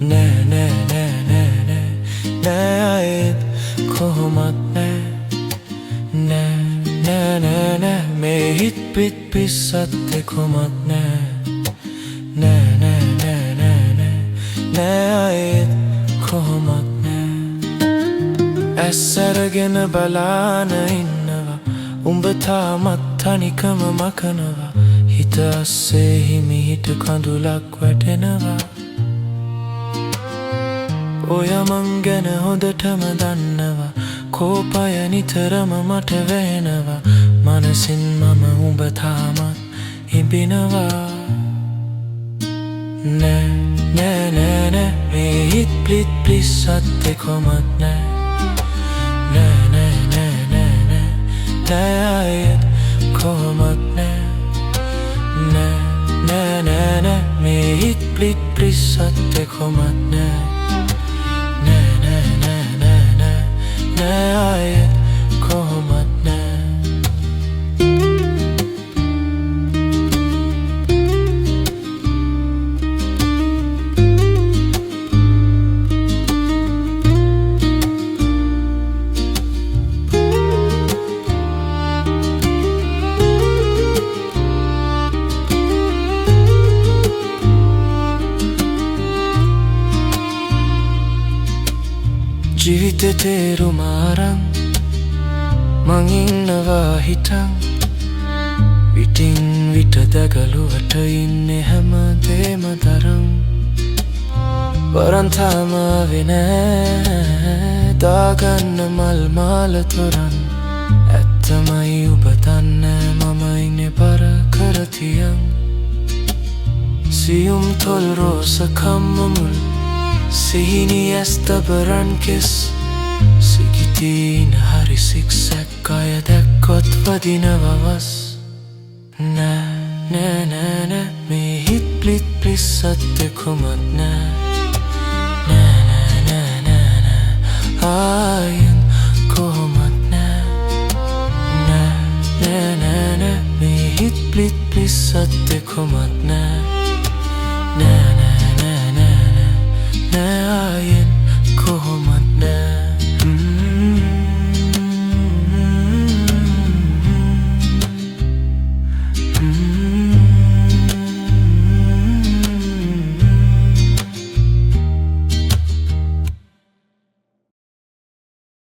nෑ nෑ nෑ nෑ nෑ nෑ ආයෙත් කොහොමත් නෑ nෑ nෑ nෑ nෑ මේ හිත් පිත් පිස්සත් එකොමත් නෑ nෑ nෑ nෑ nෑ nෑ nෑ ආයෙත් කොහොමත් නෑ ඇස් අරගෙන බලාන ඉන්නවා උඹ තාමත් තනිකම මකනවා හිත අස්සේ හිමිහිට කඳුලක් වැටෙනවා ඔය මං ගැන හොඳටම දන්නවා කෝපය නිතරම මට වැහෙනවා මනසින් මම උඹ තාමත් හිඹිනවා නෑ නෑ නෑ නෑ මේ හිත් ප්ලිත් ප්ලිස්සත් එකොමත් නෑ නෑ නෑ නෑ නෑ නෑ නෑ ආයෙත් කොහොමත් නෑ nෑ nෑ nෑ nෑ මේ හිත් ප්ලිත් ප්ලිස්සත් එකොමත් නෑ nෑ nෑ nෑ nෑ nෑ nෑ ආයෙත් කොහොමත් නෑ ජීවිතේ තේරුම අරන් මං ඉන්නවා හිටන් විටින් විට දගලුවට ඉන්නේ හැමදේම තරම් වරන් තාම ආවේ නෑ දාගන්න මල් මාල තොරන් ඇත්තමයි ඔබ දන්නේ මම ඉන්නේ බර කර තියන් සියුම් තොල් රෝස කම්මමුල් සිහිනි ඇස්තබරන් කෙස් සිකිතින හරි සික්සැක් අය දැක්කොත් වදිනවවස් නෑ නෑ නෑ නෑ මේ හිත් ප්ලිත් ප්ලිස්සත් එකොමත් නෑ නෑ නෑ නෑ නෑ නෑ ආයෙත් කොහොමත් නෑ නෑ නෑ නෑ නෑ මේ හිත් ප්ලිත් ප්ලිස්සත් එකොමත් නෑ නෑ